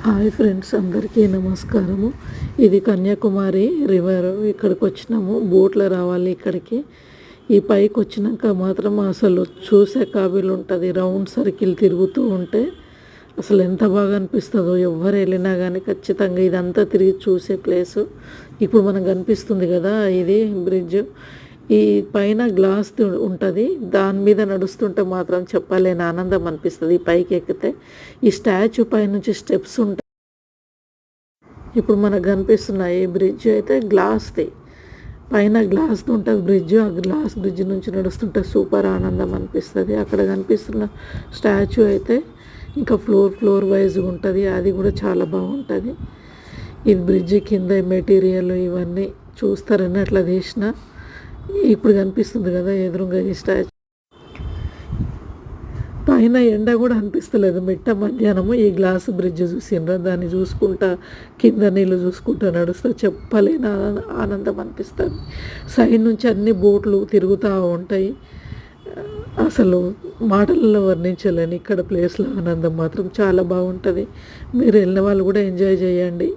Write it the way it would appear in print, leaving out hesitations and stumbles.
Hi friends, అందరికీ నమస్కారము. ఇది కన్యాకుమారి రివర్. ఇక్కడికి వచ్చినాము, బోట్లో రావాలి ఇక్కడికి. ఈ పైకి వచ్చినాక మాత్రం అసలు చూసే కాబీలు ఉంటుంది. రౌండ్ సర్కిల్ తిరుగుతూ ఉంటే అసలు ఎంత బాగా అనిపిస్తుందో. ఎవరు వెళ్ళినా కానీ ఖచ్చితంగా ఇదంతా తిరిగి చూసే ప్లేసు. ఇప్పుడు మనకు కనిపిస్తుంది కదా, ఇది బ్రిడ్జ్. ఈ పైన గ్లాస్ ఉంటుంది, దాని మీద నడుస్తుంటే మాత్రం చెప్పలేని ఆనందం అనిపిస్తుంది. ఈ పైకి ఎక్కితే ఈ స్టాచ్యూ పైనుంచి స్టెప్స్ ఉంటాయి. ఇప్పుడు మనకు కనిపిస్తున్నాయి. ఈ బ్రిడ్జ్ అయితే గ్లాస్ది, పైన గ్లాస్ ఉంటుంది బ్రిడ్జ్. ఆ గ్లాస్ బ్రిడ్జ్ నుంచి నడుస్తుంటే సూపర్ ఆనందం అనిపిస్తుంది. అక్కడ కనిపిస్తున్న స్టాచ్యూ అయితే ఇంకా ఫ్లోర్ వైజ్గా ఉంటుంది, అది కూడా చాలా బాగుంటుంది. ఇది బ్రిడ్జ్ కింద మెటీరియల్ ఇవన్నీ చూస్తారని అట్లా తీసిన. ఇప్పుడు కనిపిస్తుంది కదా ఎదురుగా ఈ స్టాచ్యూ. పైన ఎండ కూడా అనిపిస్తలేదు, మిట్ట మధ్యాహ్నము. ఈ గ్లాస్ బ్రిడ్జ్ చూసిండ్రా, దాన్ని చూసుకుంటా కింద నీళ్ళు చూసుకుంటా నడుస్తా చెప్పలేని ఆనందం అనిపిస్తుంది. సైడ్ నుంచి అన్ని బోట్లు తిరుగుతూ ఉంటాయి. అసలు మాటలలో వర్ణించలేని ఇక్కడ ప్లేస్లో ఆనందం మాత్రం చాలా బాగుంటుంది. మీరు వెళ్ళిన వాళ్ళు కూడా ఎంజాయ్ చేయండి.